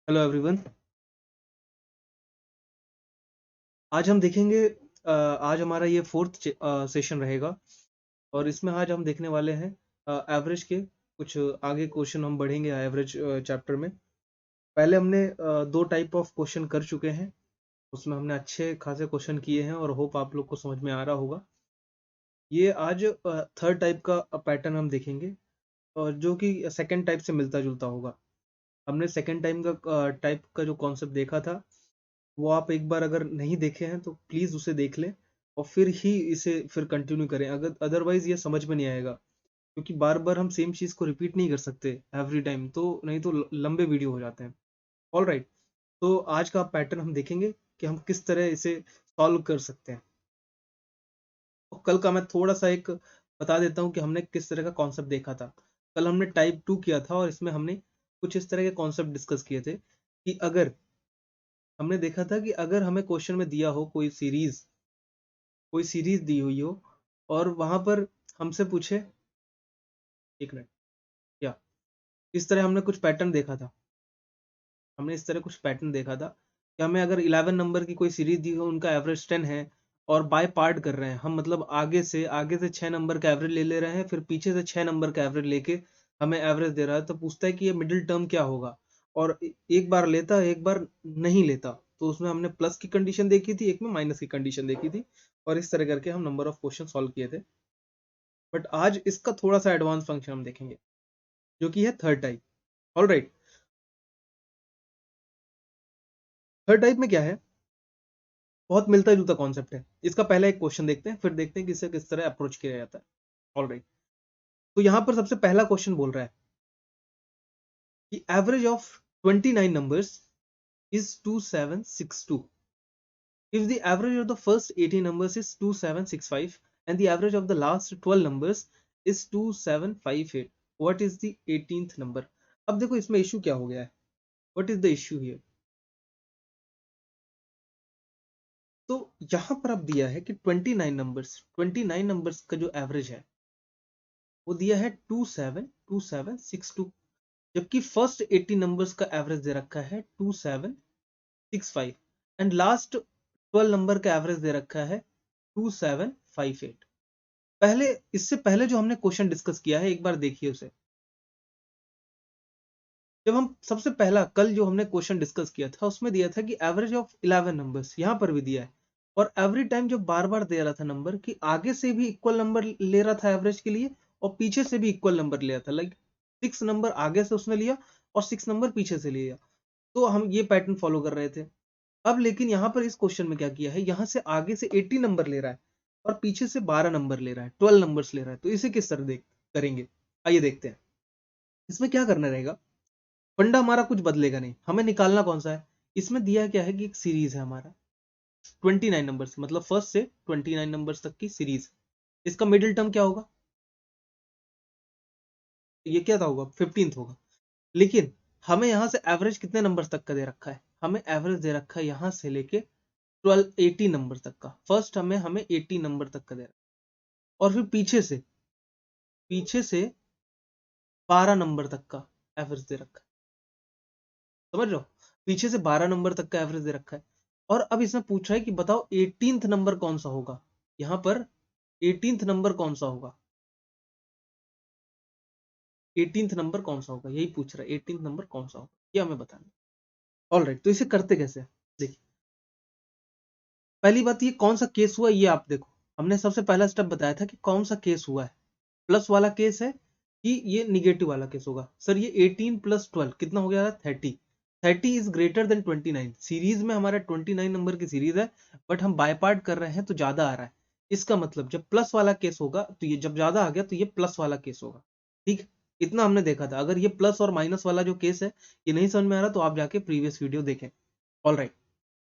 Hello everyone. आज हम देखेंगे आज हमारा ये फोर्थ सेशन रहेगा और इसमें आज हम देखने वाले हैं एवरेज के कुछ आगे क्वेश्चन हम बढ़ेंगे एवरेज चैप्टर में। पहले हमने दो टाइप ऑफ क्वेश्चन कर चुके हैं, उसमें हमने अच्छे खासे क्वेश्चन किए हैं और होप आप लोग को समझ में आ रहा होगा। ये आज थर्ड टाइप का पैटर्न हम देखेंगे और जो कि सेकंड टाइप से मिलता जुलता होगा। हमने सेकंड टाइप का जो कॉन्सेप्ट देखा था वो आप एक बार अगर नहीं देखे हैं तो प्लीज उसे देख लें और फिर ही इसे फिर कंटिन्यू करें, अगर अदरवाइज ये समझ में नहीं आएगा, क्योंकि बार बार हम सेम चीज को रिपीट नहीं कर सकते एवरी टाइम, तो नहीं तो लंबे वीडियो हो जाते हैं। ऑल राइट, तो आज का पैटर्न हम देखेंगे कि हम किस तरह इसे सॉल्व कर सकते हैं। और कल का मैं थोड़ा सा एक बता देता हूँ कि हमने किस तरह का कॉन्सेप्ट देखा था। कल हमने टाइप 2 किया था और इसमें हमने कुछ इस तरह के कॉन्सेप्ट डिस्कस किए थे कि अगर हमने देखा था कि अगर हमें क्वेश्चन में दिया हो कोई सीरीज दी हुई हो और वहां पर हमसे पूछे, एक मिनट, या इस तरह हमने कुछ पैटर्न देखा था। हमने इस तरह कुछ पैटर्न देखा था कि हमें अगर 11 नंबर की कोई सीरीज दी हो, उनका एवरेज 10 है और बाय पार्ट कर रहे हैं हम, मतलब आगे से 6 नंबर का एवरेज ले ले रहे हैं, फिर पीछे से 6 नंबर का एवरेज लेके हमें एवरेज दे रहा है, तो पूछता है कि ये मिडिल टर्म क्या होगा। और एक बार लेता है, एक बार नहीं लेता, तो उसमें हमने प्लस की कंडीशन देखी थी, एक में माइनस की कंडीशन देखी थी और इस तरह करके हम नंबर ऑफ क्वेश्चन सॉल्व किए थे। बट आज इसका थोड़ा सा एडवांस फंक्शन हम देखेंगे जो कि है third type. All right, third type में क्या है, बहुत मिलता जुलता कॉन्सेप्ट है। इसका पहला एक क्वेश्चन देखते हैं, फिर देखते हैं कि इसे किस तरह अप्रोच किया जाता है। ऑल राइट, तो यहाँ पर सबसे पहला क्वेश्चन बोल रहा है कि average of 29 numbers is 2762 if the average of the first 80 numbers is 2765 and the average of the last 12 numbers is 2758, what is the 18th number। अब देखो इसमें इश्यू क्या हो गया है, what is the issue here। तो यहां पर अब दिया है कि 29 नंबर्स का जो एवरेज है वो दिया है 272762, जबकि फर्स्ट 80 नंबर्स का एवरेज दे रखा है 2765 एंड लास्ट 12 नंबर का एवरेज दे रखा है 2758। पहले, इससे पहले जो हमने क्वेश्चन डिस्कस किया है एक बार देखिए उसे। जब हम सबसे पहला कल जो हमने क्वेश्चन डिस्कस किया था उसमें दिया था कि एवरेज ऑफ 11 नंबर्स, यहां पर भी दिया है। और एवरी टाइम जो बार बार दे रहा था नंबर कि आगे से भी इक्वल नंबर ले रहा था एवरेज के लिए और पीछे से भी इक्वल नंबर ले रहा था, लाइक 6 नंबर आगे से उसने लिया और 6 नंबर पीछे से लिया, तो हम ये पैटर्न फॉलो कर रहे थे। अब लेकिन यहाँ पर इस क्वेश्चन में क्या किया है, यहाँ से आगे से 80 नंबर ले रहा है और पीछे से 12 नंबर ले रहा है, 12 नंबर्स ले रहा है, तो इसे किस तरह देख करेंगे, आइए देखते हैं। इसमें क्या करना रहेगा, फंडा हमारा कुछ बदलेगा नहीं, हमें निकालना कौन सा है। इसमें दिया क्या है कि एक सीरीज है हमारा 29 नंबर्स, मतलब फर्स्ट से 29 नंबर्स तक की सीरीज। इसका मिडिल टर्म क्या होगा, ये क्या था होगा, 15th होगा। लेकिन हमें यहाँ से एवरेज कितने नंबर तक का दे रखा है, हमें एवरेज दे रखा है यहाँ से लेके 80 नंबर तक का। फर्स्ट हमें हमें 80 नंबर तक का दे रखा है और फिर पीछे से 12 नंबर तक का एवरेज दे रखा है, समझ रहे हो, पीछे से 12 नंबर तक का एवरेज दे रखा है। और अब इसमें पूछा है कि बताओ 18th नंबर कौन सा होगा, यहाँ पर 18th नंबर कौन सा होगा, 18th नंबर कौन सा होगा, यही पूछ रहा है 18th नंबर कौन सा होगा, ये हमें बताना। ऑल राइट, तो इसे करते कैसे, देखिए पहली बात ये कौन सा केस हुआ ये आप देखो। हमने सबसे पहला स्टेप बताया था कि कौन सा केस हुआ है, प्लस वाला केस है कि ये निगेटिव वाला केस होगा। सर ये 18 प्लस 12 कितना हो गया, 30। 30 इज ग्रेटर देन 29, सीरीज में हमारा 29 नंबर की सीरीज है, बट हम बाय पार्ट कर रहे हैं तो ज्यादा आ रहा है। इसका मतलब जब प्लस वाला केस होगा तो ये, जब ज्यादा आ गया तो ये प्लस वाला केस होगा। ठीक, इतना हमने देखा था। अगर ये प्लस और माइनस वाला जो केस है ये नहीं समझ में आ रहा तो आप जाके प्रीवियस वीडियो देखें। ऑल राइट,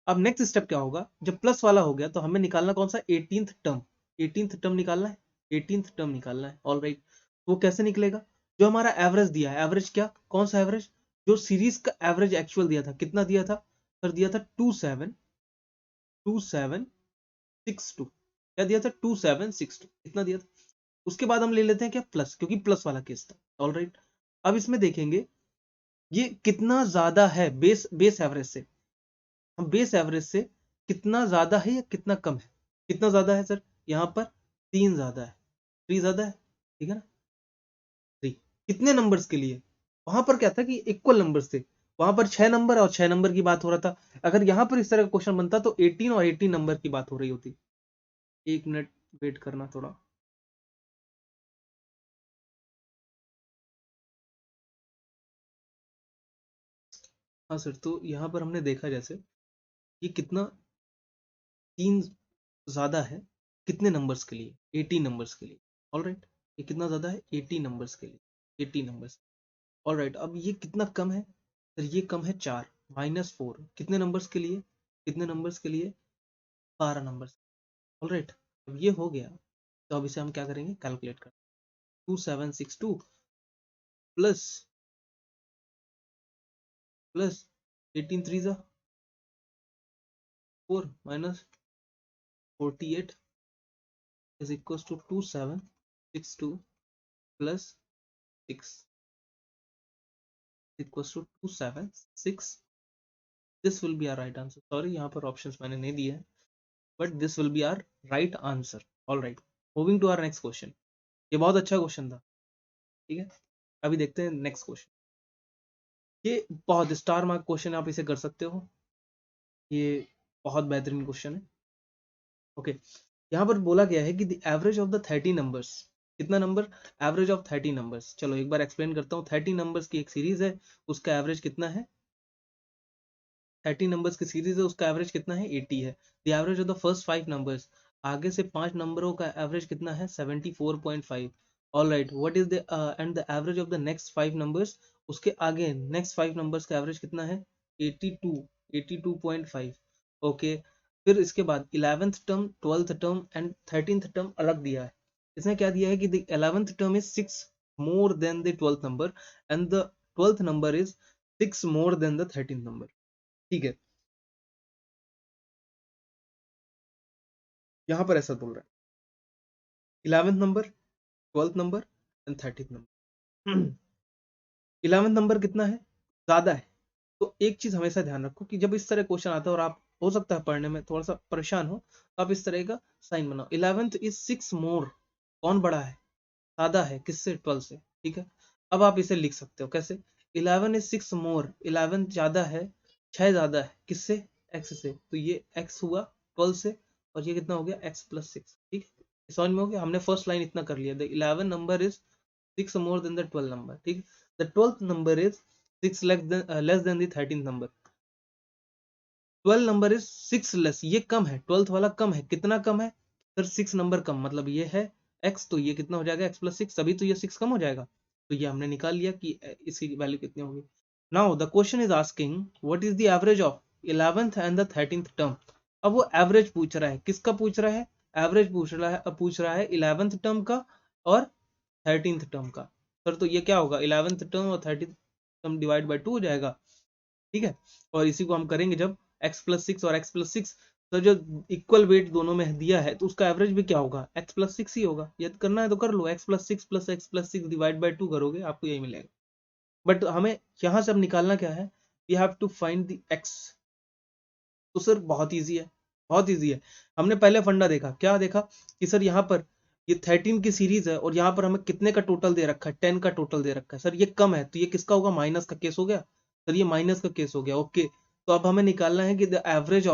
अब नेक्स्ट स्टेप क्या होगा, जब प्लस वाला हो गया तो हमें निकालना कौन सा, 18th टर्म। 18th टर्म निकालना है, 18th टर्म निकालना है। ऑल राइट, वो कैसे निकलेगा, जो हमारा एवरेज दिया है, एवरेज क्या, कौन सा एवरेज, जो सीरीज का एवरेज एक्चुअल दिया था, कितना दिया था सर, दिया था 2762। क्या दिया था, 2762, इतना दिया था। उसके बाद हम ले लेते हैं क्या, प्लस, क्योंकि प्लस वाला केस था। ऑल राइट, अब इसमें देखेंगे ये कितना ज्यादा है बेस एवरेज से, हम बेस एवरेज से कितना ज्यादा है या कितना कम है। कितना ज्यादा है सर, यहाँ पर 3 ज्यादा है, 3 ज्यादा है, ठीक है ना। 3 कितने नंबर्स के लिए, वहां पर क्या था कि इक्वल नंबर्स थे, वहां पर 6 नंबर और 6 नंबर की बात हो रहा था। अगर यहाँ पर इस तरह का क्वेश्चन बनता तो 18 और 18 नंबर की बात हो रही होती। 1 मिनट वेट करना थोड़ा। हाँ सर, तो यहाँ पर हमने देखा जैसे ये कितना 3 ज्यादा है, कितने नंबर्स के लिए, 18 नंबर्स के लिए। ऑल राइट, ये कितना ज्यादा है 80 नंबर्स के लिए, 80 नंबर्स। ऑल राइट, अब ये कितना कम है सर, ये कम है 4, -4 कितने नंबर्स के लिए, कितने नंबर्स के लिए, 12 नंबर्स। ऑल राइट, अब ये हो गया, तो अब इसे हम क्या करेंगे, कैलकुलेट कर 2762 plus plus 18 3 4 minus 48 is equals to 2762 plus 6 equals to 276. This will be our right answer. Sorry, यहाँ पर options मैंने नहीं दिए हैं, but this will be our right answer. All right, moving to our next question. ये बहुत अच्छा question था, ठीक है। अभी देखते हैं नेक्स्ट क्वेश्चन। ये बहुत स्टार मार्क क्वेश्चन, आप इसे कर सकते हो, ये बहुत बेहतरीन क्वेश्चन है। ओके, यहाँ पर बोला गया है कि the average of the 30 numbers, कितना नंबर, एवरेज ऑफ 30 नंबर्स। चलो एक बार एक्सप्लेन करता हूँ। 30 नंबर्स की एक सीरीज है, उसका एवरेज कितना है, 30 नंबर्स की सीरीज है, उसका एवरेज कितना है, 80 है। The average of the first 5 numbers, आगे से 5 नंबरों का एवरेज कितना है, 74.5। All right, what is the end the average of the next 5 numbers, उसके आगे नेक्स्ट 5 नंबर्स का एवरेज कितना है, 82, 82.5। ओके, फिर इसके बाद 11th term, 12th term and 13th term अलग दिया है। इसने क्या दिया है कि the 11th term is 6 more than the 12th number and the 12th number is 6 more than the 13th number, ठीक है। यहाँ पर ऐसा बोल रहा है 11th number, 12th number and 13th number. 11th number कितना है, ज्यादा है। तो एक चीज हमेशा ध्यान रखो कि जब इस तरह क्वेश्चन आता है और आप हो सकता है पढ़ने में थोड़ा सा परेशान हो, तो आप इस तरह का साइन बनाओ। 11th इज 6 मोर, कौन बड़ा है, ज्यादा है किससे, 12 से, ठीक है। अब आप इसे लिख सकते हो कैसे, 11 इज 6 मोर, 11 ज्यादा है, 6 ज्यादा है किससे, x से, तो ये x हुआ 12 से, और ये कितना हो गया x प्लस 6, ठीक है। समझ में हो गया, हमने फर्स्ट लाइन इतना कर लिया, the 11 number is 6 more than the 12 number, ठीक है। The 12th number is 6 less than the 13th number. 12 number is 6 less, ये कम है, 12th वाला कम है, कितना कम है सर, 6 नंबर कम, मतलब ये है x, तो ये कितना हो जाएगा x प्लस 6, तभी तो ये 6 कम हो जाएगा। तो ये हमने निकाल लिया कि इसकी वैल्यू कितनी होगी। Now the question is asking what is the average of 11th and the 13th term. अब वो एवरेज पूछ रहा है, किसका पूछ रहा है, एवरेज पूछ रहा है 11th टर्म का और 13th टर्म का। सर तो ये क्या होगा, 11th टर्म और 13th टर्म डिवाइड बाई 2 हो जाएगा, ठीक है। और इसी को हम करेंगे जब x प्लस 6 और x प्लस 6, तो जो इक्वल वेट दोनों में दिया है तो उसका एवरेज भी क्या होगा, x प्लस 6 ही होगा। यदि करना है तो कर लो, x plus 6 plus x plus 6 divide by 2 करोगे, आपको यही मिलेगा। बट हमें यहाँ से अब निकालना क्या है, we have to find the x। तो सर बहुत ईजी है, बहुत ईजी है। हमने पहले फंडा देखा, क्या देखा कि सर यहाँ पर ये 13 की सीरीज है और यहाँ पर हमें कितने का टोटल दे रखा है, 10 का टोटल दे रखा है। सर ये कम है तो ये किसका होगा, माइनस का केस हो गया, सर ये माइनस का केस हो गया। ओके, तो अब हमें निकालना है कि the average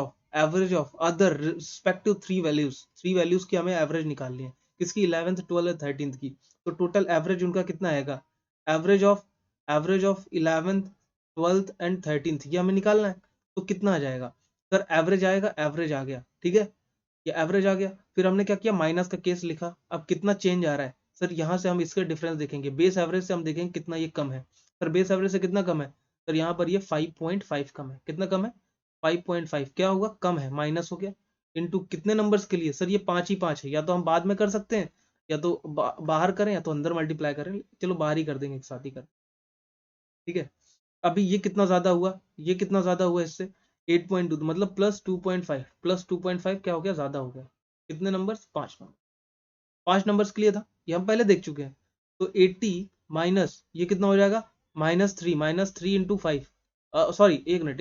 of other respective 3 values की हमें एवरेज निकालनी है, किसकी, 11th 12th 13th की। तो टोटल एवरेज उनका कितना आएगा, average of 11th 12th and 13th, ये हमें निकालना है। तो कितना आ जाएगा सर, एवरेज आएगा, एवरेज आ गया, ठीक है, ये एवरेज आ गया। फिर हमने क्या किया, माइनस का केस लिखा। अब कितना चेंज आ रहा है सर, यहाँ से हम इसके डिफरेंस देखेंगे, बेस एवरेज से हम देखेंगे कितना ये कम है। सर बेस एवरेज से कितना कम है, सर यहाँ पर ये 5.5 कम है, कितना कम है, 5.5। क्या होगा, कम है, माइनस हो गया, इनटू कितने नंबर्स के लिए, सर ये 5 ही 5 है। या तो हम बाद में कर सकते हैं, या तो बाहर करें, या तो अंदर मल्टीप्लाई करें, चलो बाहर ही कर देंगे, एक साथ ही कर, ठीक है। अभी ये कितना ज्यादा हुआ, ये कितना ज्यादा हुआ इससे, 8.2, मतलब +2.5, +2.5 क्या हो गया, ज्यादा हो गया। कितने नंबर्स, 5 नंबर, 5 नंबर्स के लिए था, ये हम पहले देख चुके हैं। तो 80 माइनस ये कितना हो जाएगा, -3 इंटू 5, सॉरी एक मिनट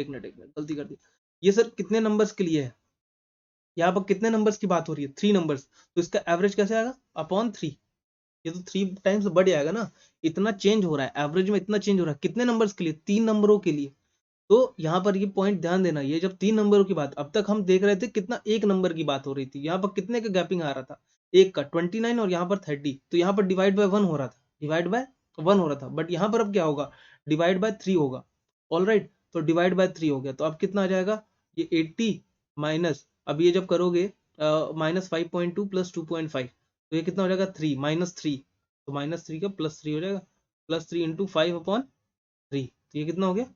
गलती कर दी। ये सर कितने नंबर्स के लिए है? यहाँ पर कितने नंबर्स की बात हो रही है? 3 नंबर्स, तो इसका एवरेज कैसे आएगा? अपॉन 3। ये तो 3 टाइम्स बढ़ जाएगा ना, इतना चेंज हो रहा है एवरेज में, इतना चेंज हो रहा है कितने नंबर्स के लिए? 3 नंबरों के लिए। तो यहाँ पर ये पॉइंट ध्यान देना, ये जब 3 नंबरों की बात, अब तक हम देख रहे थे कितना एक नंबर की बात हो रही थी, यहाँ पर कितने का गैपिंग आ रहा था? एक का 29 और यहाँ पर 30, तो यहाँ पर डिवाइड बाय 1 हो रहा था, डिवाइड बाय 1 हो रहा था, बट यहाँ पर अब क्या होगा? डिवाइड बाय 3 होगा। ऑल राइट, तो डिवाइड बाय 3 हो गया, तो अब कितना आ जाएगा? ये 80 माइनस, अब ये जब करोगे -5.2 प्लस 2.5, तो ये कितना हो जाएगा? 3 -3, तो -3 का +3 हो जाएगा, +3 इंटू 5/3, तो ये कितना हो गया?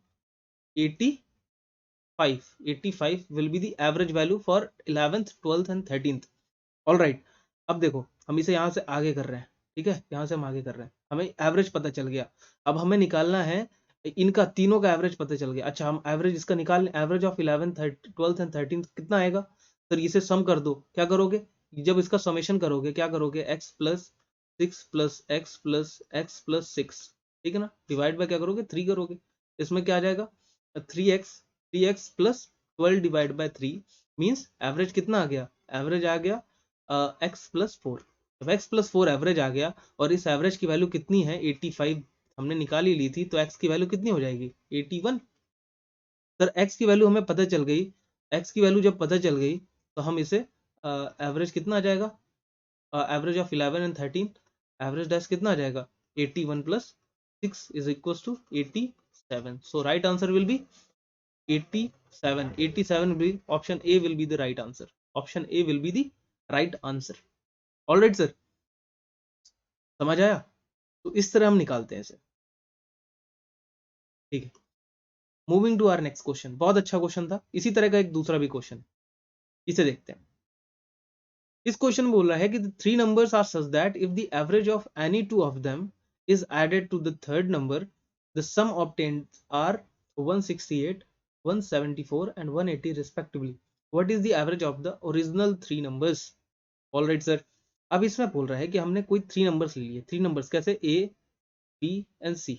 85 will be the average value for 11th 12th and 13th। All right, अब देखो हम इसे यहाँ से आगे कर रहे हैं, ठीक है, यहाँ से हम आगे कर रहे हैं, हमें एवरेज पता चल गया। अब हमें निकालना है इनका तीनों का एवरेज पता चल गया। अच्छा, हम एवरेज इसका निकाल लें, average of 11th 12th and 13th कितना आएगा? सर इसे सम कर दो। क्या करोगे? जब इसका समेशन करोगे क्या करोगे? x plus 6 plus x plus x plus 6, ठीक है ना, डिवाइड बाय क्या करोगे? 3 करोगे। इसमें क्या आ जाएगा? 3x plus 12 divide by 3 means average कितना आ गया? एवरेज आ गया x प्लस 4। जब x प्लस 4 एवरेज आ गया और इस एवरेज की वैल्यू कितनी है? 85 हमने निकाल ही ली थी, तो x की वैल्यू कितनी हो जाएगी? 81। सर x की वैल्यू हमें पता चल गई, x की वैल्यू जब पता चल गई तो हम इसे एवरेज कितना आ जाएगा? Average of 11 and 13, average dash कितना आ जाएगा? 81 plus 6 is equal to 87। So right answer will be 87। 87 will be option A will be the right answer. Option A will be the right answer. All right sir, समझ आया? तो इस तरह हम निकालते हैं इसे, ठीक है। Moving to our next question, बहुत अच्छा क्वेश्चन था, इसी तरह का एक दूसरा भी क्वेश्चन, इसे देखते हैं। इस क्वेश्चन में बोल रहा है कि three numbers are such that if the average of any two of them is added to the third number, the sum obtained are 168, 174 and 180 respectively. What is the average of the original three numbers? All right sir, अब इसमें बोल रहा है कि हमने कोई three numbers ले लिए, थ्री नंबर्स कैसे? A, B and C।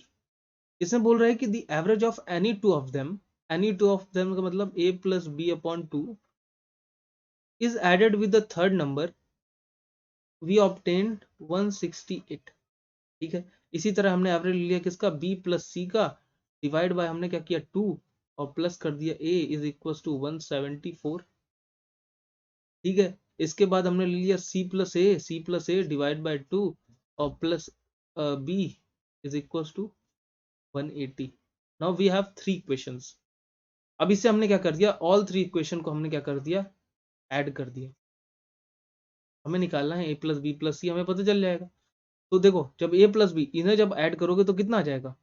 इसमें बोल रहा है कि the average of any two of them, any two of them का मतलब A plus B upon 2 is added with the third number, we obtained 168। ठीक है, इसी तरह हमने एवरेज लिया किसका? B प्लस C का, डिवाइड बाय हमने क्या किया? 2 और प्लस कर दिया A इज इक्वल टू 174। ठीक है, इसके बाद हमने ले लिया C plus A divide by 2 और plus B is equal to 180। Now we have three equations. अब इससे हमने क्या कर दिया? ऑल थ्री इक्वेशन को हमने क्या कर दिया? ऐड कर दिया। हमें निकालना है A प्लस बी प्लस सी, हमें पता चल जाएगा। तो देखो, जब A प्लस बी इन्हें जब ऐड करोगे तो कितना आ जाएगा?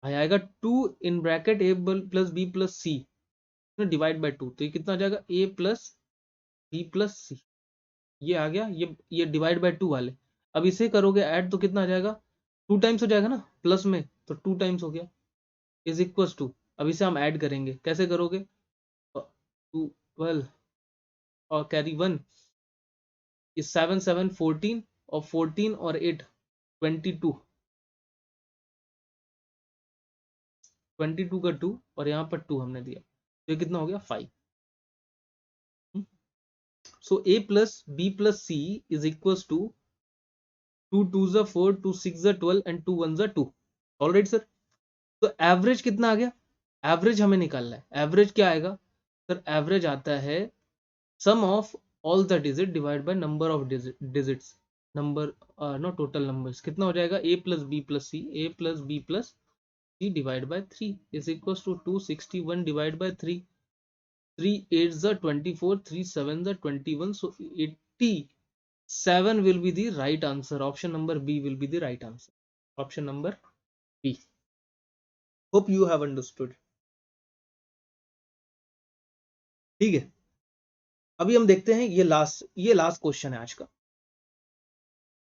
आएगा 2 in bracket A plus B plus C divide by 2, तो ये कितना आ जाएगा? A plus B plus C, ये आ गया, ये डिवाइड बाय 2 वाले। अब इसे करोगे ऐड तो कितना आ जाएगा? 2 टाइम्स हो जाएगा ना, प्लस में तो 2 टाइम्स हो गया इज इक्वल टू, अब इसे हम ऐड करेंगे, कैसे करोगे? 12 और कैरी 1 इज 7 7 14 और 14 और 8 22, 22 का 2 और यहाँ पर 2 हमने दिया, तो ये कितना हो गया? 5। So A plus B plus C is equal to 2 2s are 4, 2 6s are 12 and 2 1s are 2। Alright sir, तो एवरेज कितना आ गया? एवरेज हमें निकालना है। एवरेज क्या आएगा सर? एवरेज आता है sum of all the digit divide by number of digits, number no total numbers. कितना हो जाएगा? A plus B plus C, A plus B plus C divide by 3 is equal to 261 divide by 3, 3 8s are 24, 3 7s are 21, so 87 will be the right answer. Option number B will be the right answer. Option number B. Hope you have understood. ठीक है, अभी हम देखते हैं ये last question है आज का।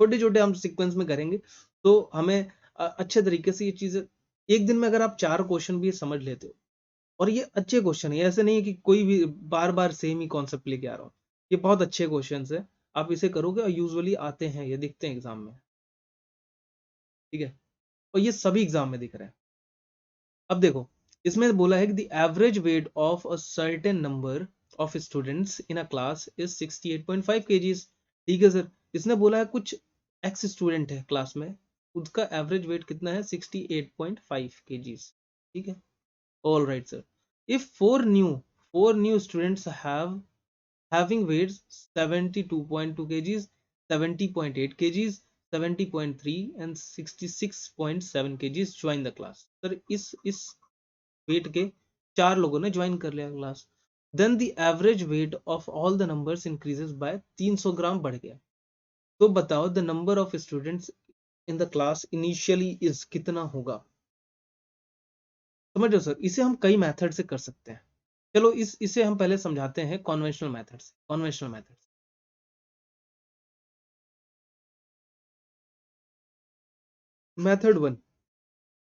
छोटे छोटे हम सीक्वेंस में करेंगे तो हमें अच्छे तरीके से ये चीजें, एक दिन में अगर आप 4 क्वेश्चन भी समझ लेते हो, और ये अच्छे क्वेश्चन है, ऐसे नहीं है कि कोई भी बार बार सेम ही कॉन्सेप्ट लेके आ रहा हूँ, ये बहुत अच्छे क्वेश्चन है, आप इसे करोगे और यूजुअली आते हैं, ये दिखते हैं एग्जाम में। ठीक है, और ये सभी एग्जाम में दिख रहा है। अब देखो, इसमें बोला है कि the average weight of a certain number of students in a class is 68.5 kgs। ठीक है सर, इसने बोला है कुछ एक्स स्टूडेंट है क्लास में, उसका एवरेज वेट कितना है 68.5 kgs। ठीक है, all right sir. If four new students having weights 72.2 kgs, 70.8 kgs, 70.3 and 66.7 kgs join the class। Sir इस वेट के 4 लोगों ने ज्वाइन कर लिया class. Then the average weight of all the numbers increases by 300 gram बढ़ गया। तो बताओ the number of students in the class initially is कितना होगा। समझ लो सर, इसे हम कई मेथड से कर सकते हैं। चलो इसे हम पहले समझाते हैं कॉन्वेंशनल मेथड से। कॉन्वेंशनल मेथड,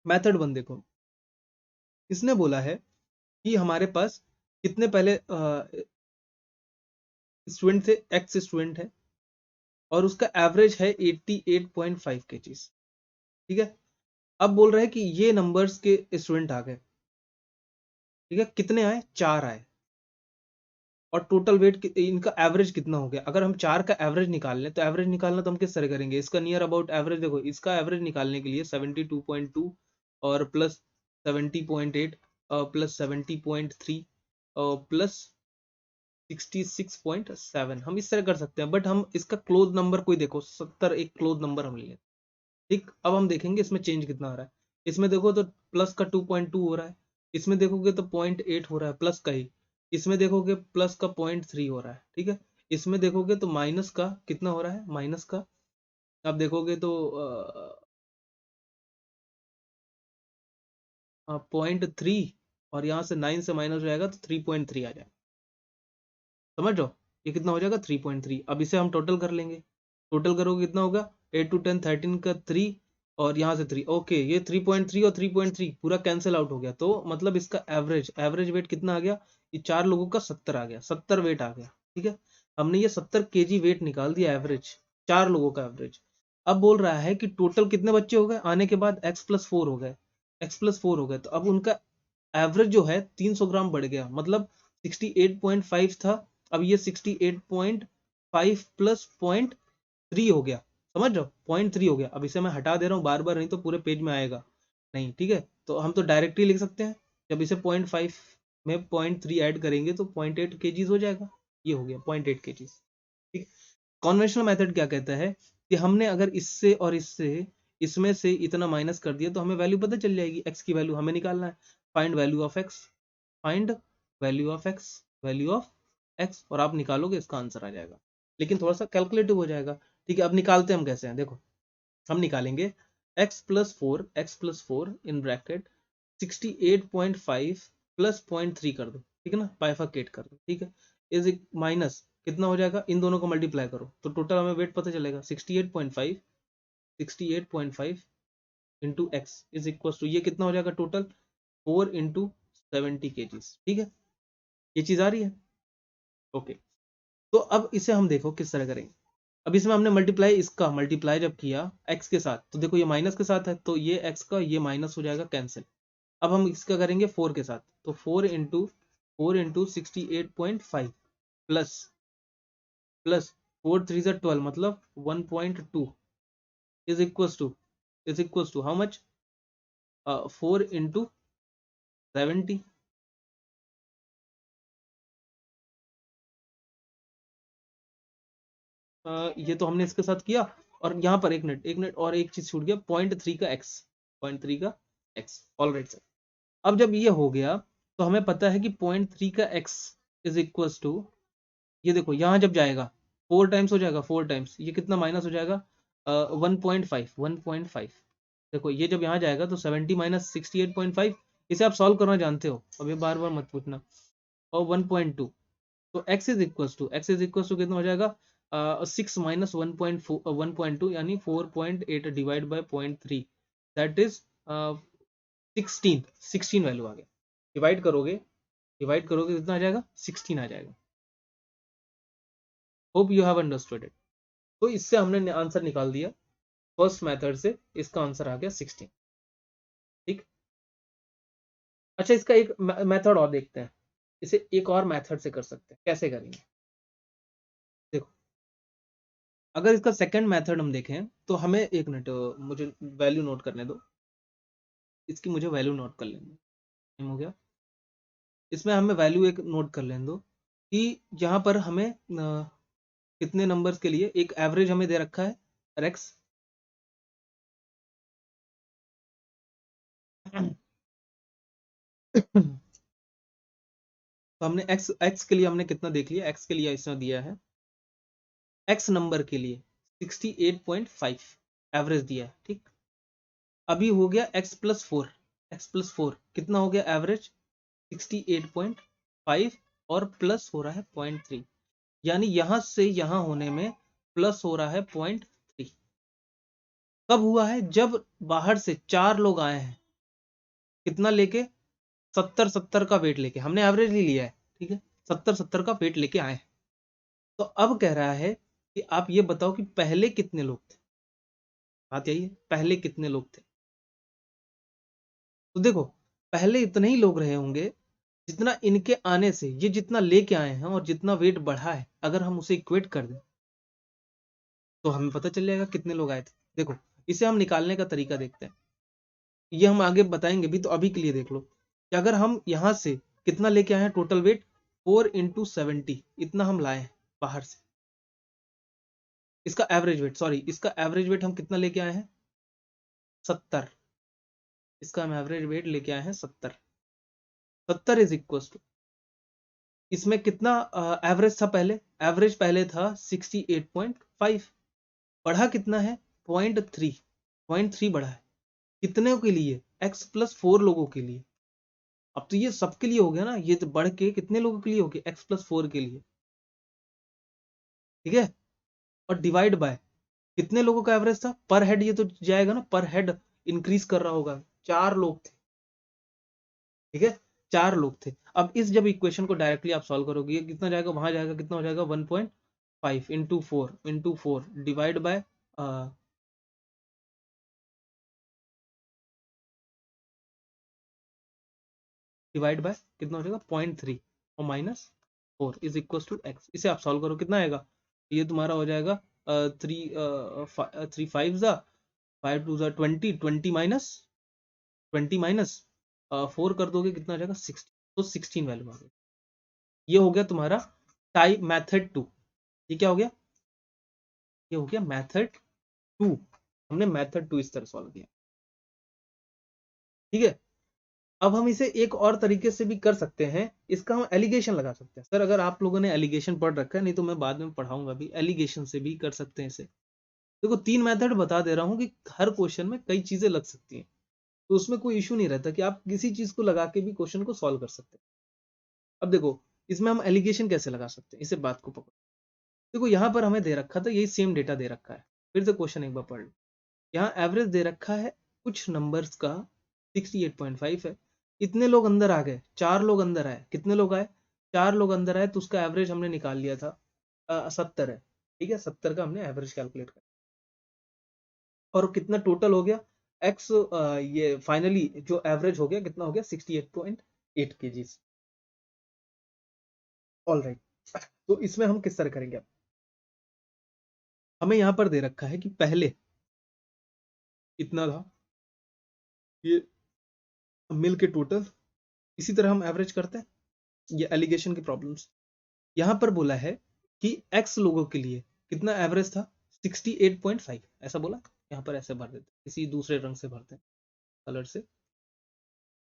मेथड वन देखो, इसने बोला है कि हमारे पास कितने पहले स्टूडेंट थे, एक्स स्टूडेंट है और उसका एवरेज है 88.5 kgs। ठीक है, अब बोल रहे हैं कि ये नंबर्स के स्टूडेंट आ गए। ठीक है, कितने आए, 4 आए, और टोटल वेट इनका एवरेज कितना हो गया। अगर हम 4 का एवरेज निकाल लें तो एवरेज निकालना तो हम किस तरह करेंगे, इसका नियर अबाउट एवरेज देखो, इसका एवरेज निकालने के लिए 72.2 और प्लस 70.8 प्लस 70.3 प्लस 66.7 हम इस तरह कर सकते हैं। बट हम इसका क्लोज नंबर कोई देखो 70 एक क्लोज नंबर हम लिए। ठीक, अब हम देखेंगे इसमें चेंज कितना हो रहा है। इसमें देखो तो प्लस का 2.2 हो रहा है, इसमें देखोगे तो 0.8 हो रहा है प्लस का ही, इसमें देखोगे प्लस का 0.3 हो रहा है। ठीक है, इसमें देखोगे तो माइनस का कितना हो रहा है, माइनस का आप देखोगे तो 0.3, और यहाँ से 9 से माइनस हो जाएगा तो 3.3 आ जाएगा। समझ रहे हो, ये कितना हो जाएगा 3.3। अब इसे हम टोटल कर लेंगे, टोटल करोगे कितना होगा 8 to 10 13 का 3 और यहाँ से 3। ओके, ये 3.3 और 3.3 पूरा कैंसिल आउट हो गया। तो मतलब इसका एवरेज वेट कितना आ गया, ये 4 लोगों का 70 आ गया, 70 वेट आ गया। ठीक है, हमने ये 70 kg वेट निकाल दिया एवरेज, 4 लोगों का एवरेज। अब बोल रहा है कि टोटल कितने बच्चे हो गए आने के बाद, x+4 हो गए, x+4 हो गए। तो अब उनका एवरेज जो है 300 ग्राम बढ़ गया, मतलब 68.5 था, अब ये 68.5 प्लस 0.3 हो गया। समझ रहे हो, 0.3 हो गया। अब इसे मैं हटा दे रहा हूँ बार बार, नहीं तो पूरे पेज में आएगा नहीं। ठीक है, तो हम तो डायरेक्टली लिख सकते हैं, जब इसे 0.5 में 0.3 ऐड करेंगे तो 0.8 kgs हो जाएगा। ये हो गया 0.8 kgs। ठीक, कॉन्वेंशनल मेथड क्या कहता है कि हमने अगर इससे और इससे इसमें से इतना माइनस कर दिया तो हमें वैल्यू पता चल जाएगी, एक्स की वैल्यू हमें निकालना है। Find value of x, find value of x, value of x, और आप निकालोगे इसका आंसर आ जाएगा, लेकिन थोड़ा सा कैलकुलेटिव हो जाएगा। ठीक है, अब निकालते हम कैसे हैं, देखो हम निकालेंगे x+4 इन ब्रैकेट 68.5 प्लस 0.3 कर दो। ठीक है ना, बाइफरकेट कर दो। ठीक है, इज माइनस कितना हो जाएगा, इन दोनों को मल्टीप्लाई करो तो टोटल हमें वेट पता चलेगा 68.5 into X is equal to, ये कितना हो जाएगा टोटल 4 इंटू 70 kgs। ठीक है, ये चीज आ रही है। ओके, तो अब इसे हम देखो किस तरह करेंगे। अब इसमें हमने मल्टीप्लाई, इसका मल्टीप्लाई जब किया एक्स के साथ तो देखो ये माइनस के साथ है, तो ये एक्स का ये माइनस हो जाएगा कैंसिल। अब हम इसका करेंगे 4 के साथ, तो 4 इंटू 68.5 प्लस प्लस 4 3 से 12 मतलब 1.2 is equal to how much, 4 into 70। ये तो हमने इसके साथ किया, और यहाँ पर एक मिनट और एक चीज छूट गया, 0.3 का एक्स, 0.3 का एक्स। ऑल राइट सर, अब जब ये हो गया तो हमें पता है कि 0.3 का x इज इक्वल टू, ये देखो यहाँ जब जाएगा 4 टाइम्स हो जाएगा, 4 टाइम्स ये कितना माइनस हो जाएगा 1.5। देखो ये जब यहाँ जाएगा तो 70 माइनस 68.5, इसे आप सॉल्व करना जानते हो, अब ये बार बार मत पूछना। और 1.2, तो x इज इक्वल टू कितना हो जाएगा 6 माइनस 1.2 यानी 4.8 divide by 0.3, that is 16 value आ गया। डिवाइड करोगे कितना आ जाएगा 16 आ जाएगा। Hope you have understood it. तो इससे हमने आंसर निकाल दिया, फर्स्ट मेथड से इसका आंसर आ गया 16। ठीक। अच्छा, इसका एक मेथड और देखते हैं, इसे एक और मेथड से कर सकते हैं, कैसे करेंगे देखो। अगर इसका सेकंड मेथड हम देखें तो हमें, एक मिनट मुझे वैल्यू नोट करने दो, इसकी मुझे वैल्यू नोट कर लेने दो। हो गया, इसमें हमें वैल्यू एक नोट कर लेने दो कि यहाँ पर हमें कितने नंबर्स के लिए एक एवरेज हमें दे रखा है रेक्स। तो हमने एक्स एक्स के लिए हमने कितना देख लिया, एक्स के लिए इसने दिया है, एक्स नंबर के लिए 68.5 एवरेज दिया है, ठीक। अभी हो गया x plus four, x plus four कितना हो गया एवरेज 68.5 और प्लस हो रहा है 0.3, यानी यहां से यहां होने में प्लस हो रहा है 0.3। कब हुआ है, जब बाहर से चार लोग आए हैं, कितना लेके, 70-70 का वेट लेके, हमने एवरेज ही लिया है, ठीक है, 70-70 का वेट लेके आए हैं। तो अब कह रहा है कि आप ये बताओ कि पहले कितने लोग थे, बात यही है, पहले कितने लोग थे। तो देखो, पहले इतने ही लोग रहे होंगे जितना इनके आने से ये जितना लेके आए हैं और जितना वेट बढ़ा है, अगर हम उसे इक्वेट कर दें तो हमें पता चल जाएगा कितने लोग आए थे। देखो, इसे हम निकालने का तरीका देखते हैं, ये हम आगे बताएंगे भी, तो अभी के लिए देख लो कि अगर हम यहां से कितना लेके आए हैं टोटल वेट, 4 × 70 इतना हम लाए हैं बाहर से, इसका एवरेज वेट, सॉरी इसका एवरेज वेट हम कितना लेके आए हैं 70, इसका हम एवरेज वेट लेके आए हैं 70। 70 इज इक्वल टू, इसमें कितना एवरेज था पहले, एवरेज पहले था 68.5, बढ़ा कितना है 0.3, 0.3 बढ़ा है, कितने के लिए, x प्लस फोर लोगों के लिए। अब तो ये सबके लिए हो गया ना, ये तो बढ़ के कितने लोगों के लिए हो गया, x प्लस फोर के लिए, ठीक है। और डिवाइड बाय कितने लोगों का एवरेज था पर हेड, ये तो जाएगा ना पर हेड, इंक्रीज कर रहा होगा, चार लोग थे, ठीक है, चार लोग थे। अब इस जब इक्वेशन को डायरेक्टली आप सॉल्व करोगे, ये कितना जाएगा, वहां जाएगा, कितना हो जाएगा 1.5 into four divide by, divide by कितना हो जाएगा 0.3 और minus 4 is equal to X. इसे आप सॉल्व करो, कितना आएगा, ये तुम्हारा हो जाएगा थ्री, थ्री फाइव जा, 5 2 जा 20, 20 माइनस फोर कर दोगे, कितना आ जाएगा 16, तो 16 वैल्यू आ गई। ये हो गया तुम्हारा टाइप मेथड टू। ये क्या हो गया, ये हो गया मेथड टू, हमने मेथड टू इस तरह सॉल्व किया, ठीक है। अब हम इसे एक और तरीके से भी कर सकते हैं, इसका हम एलिगेशन लगा सकते हैं। सर अगर आप लोगों ने एलिगेशन पढ़ रखा है, नहीं तो मैं बाद में पढ़ाऊंगा भी, एलिगेशन से भी कर सकते हैं इसे। देखो, तीन मेथड बता दे रहा हूं कि हर क्वेश्चन में कई चीजें लग सकती हैं, तो उसमें कोई इशू नहीं रहता कि आप किसी चीज को लगा के भी क्वेश्चन को सॉल्व कर सकते हैं। अब देखो, इसमें हम एलिगेशन कैसे लगा सकते हैं, इसे बात को पकड़ो। देखो, यहाँ पर हमें दे रखा था, यही सेम डेटा दे रखा है, फिर से क्वेश्चन एक बार पढ़ लो। यहाँ एवरेज दे रखा है कुछ नंबर्स का 68.5 है, इतने लोग अंदर आ गए, चार लोग अंदर आए, कितने लोग आए, चार लोग अंदर आए, तो उसका एवरेज हमने निकाल लिया था 70 है, ठीक है, 70 का हमने एवरेज कैलकुलेट कर, और कितना टोटल हो गया एक्स, ये फाइनली जो एवरेज हो गया कितना हो गया 68.8 kg। ऑल राइट, तो इसमें हम किस तरह करेंगे, हमें यहाँ पर दे रखा है कि पहले इतना था, ये मिल के टोटल, इसी तरह हम एवरेज करते हैं, ये एलिगेशन की प्रॉब्लम्स। यहाँ पर बोला है कि x लोगों के लिए कितना एवरेज था 68.5, ऐसा बोला, यहाँ पर ऐसे भर देते, किसी दूसरे रंग से भरते हैं, कलर से,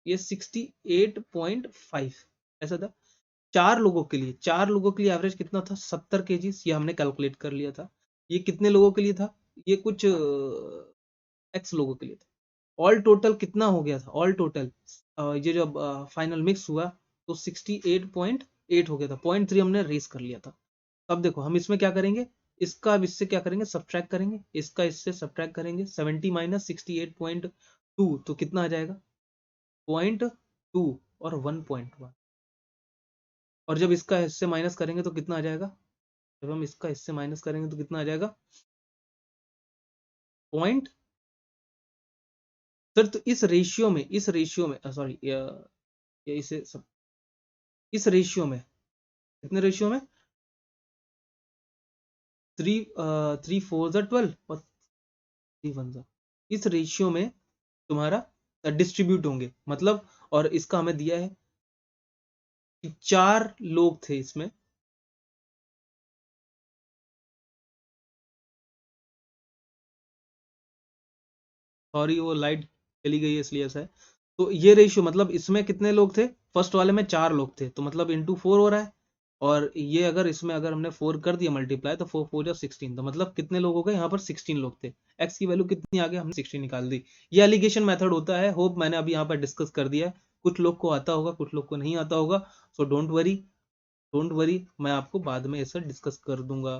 ये 68.5 ऐसा था। चार लोगों के लिए, चार लोगों के लिए एवरेज कितना था 70 kg, ये हमने कैलकुलेट कर लिया था। ये कितने लोगों के लिए था, ये कुछ एक्स लोगों के लिए था। ऑल टोटल कितना हो गया था, ऑल टोटल ये जब फाइनल मिक्स हुआ तो 68.8 हो गया था, 0.3 हमने रेस कर लिया था। अब देखो, हम इसमें क्या करेंगे, इसका अब इससे क्या करेंगे, सब्ट्रैक्ट करेंगे, इसका इससे सब्ट्रैक्ट करेंगे, 70 माइनस 68.2 तो कितना आ जाएगा 0.2 और 1.1, और जब इसका इससे माइनस करेंगे तो कितना आ जाएगा, जब हम इसका इससे माइनस करेंगे तो कितना आ जाएगा सर तो इस रेशियो में सॉरी इसे सब इस रेशियो में कितने रेशियो में 3 4 12 और 3 1 इस रेशियो में तुम्हारा डिस्ट्रीब्यूट होंगे, मतलब और इसका हमें दिया है कि 4 लोग थे इसमें। सॉरी वो लाइट चली गई है इसलिए ऐसा है। तो ये रेशियो मतलब इसमें कितने लोग थे, फर्स्ट वाले में 4 लोग थे, तो मतलब इंटू 4 हो रहा है। और ये अगर इसमें अगर हमने 4 कर दिया मल्टीप्लाई, तो 4 4 जा 16, तो मतलब कितने लोग हो गए यहाँ पर 16 लोग थे। एक्स की वैल्यू कितनी आ गई, हमने 16 निकाल दी। ये एलिगेशन मेथड होता है, होप मैंने अभी यहाँ पर डिस्कस कर दिया है। कुछ लोग को आता होगा, कुछ लोग को नहीं आता होगा, सो डोंट वरी, मैं आपको बाद में ऐसा डिस्कस कर दूंगा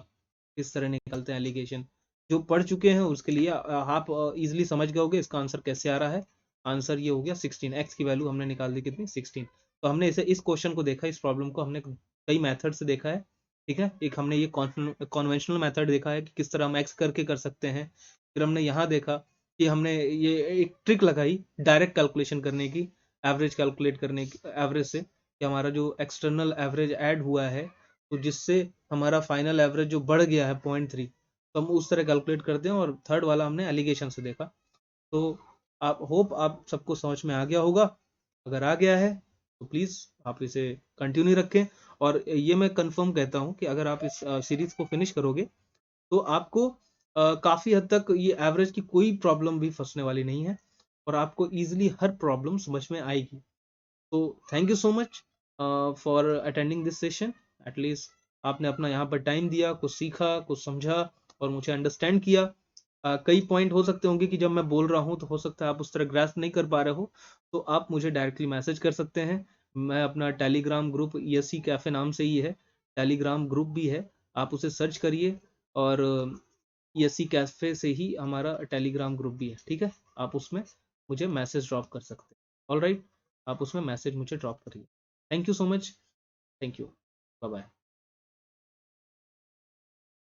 किस तरह निकालते हैं एलिगेशन। जो पढ़ चुके हैं उसके लिए आप इजीली समझ गए होगे इसका आंसर कैसे आ रहा है। आंसर ये हो गया 16, एक्स की वैल्यू हमने निकाल दी कितनी, 16। तो हमने इसे इस क्वेश्चन को देखा, इस प्रॉब्लम को हमने कई मेथड से देखा है, ठीक है। एक हमने ये कॉन्वेंशनल मेथड देखा है कि किस तरह हम एक्स करके कर सकते हैं। फिर हमने यहाँ देखा कि हमने ये एक ट्रिक लगाई डायरेक्ट कैलकुलेशन करने की, एवरेज कैलकुलेट करने की एवरेज से, कि हमारा जो एक्सटर्नल एवरेज ऐड हुआ है, तो जिससे हमारा फाइनल एवरेज जो बढ़ गया है 0.3, तो हम उस तरह कैलकुलेट करते हैं। और थर्ड वाला हमने एलिगेशन से देखा। तो आप होप आप सबको समझ में आ गया होगा। अगर आ गया है तो प्लीज़ आप इसे कंटिन्यू रखें। और ये मैं कंफर्म कहता हूँ कि अगर आप इस सीरीज को फिनिश करोगे तो आपको काफ़ी हद तक ये एवरेज की कोई प्रॉब्लम भी फंसने वाली नहीं है, और आपको इजीली हर प्रॉब्लम समझ में आएगी। तो thank you so much for attending this session. At least आपने अपना यहाँ पर टाइम दिया, कुछ सीखा, कुछ समझा और मुझे अंडरस्टैंड किया। कई पॉइंट हो सकते होंगे कि जब मैं बोल रहा हूँ तो हो सकता है आप उस तरह ग्रास्प नहीं कर पा रहे हो, तो आप मुझे डायरेक्टली मैसेज कर सकते हैं। मैं अपना टेलीग्राम ग्रुप ESC कैफ़े नाम से ही है, टेलीग्राम ग्रुप भी है, आप उसे सर्च करिए। और ESC कैफ़े से ही हमारा टेलीग्राम ग्रुप भी है, ठीक है। आप उसमें मुझे मैसेज ड्रॉप कर सकते हैं। ऑल राइट, आप उसमें मैसेज मुझे ड्रॉप करिए। Thank you so much. Thank you. Bye bye.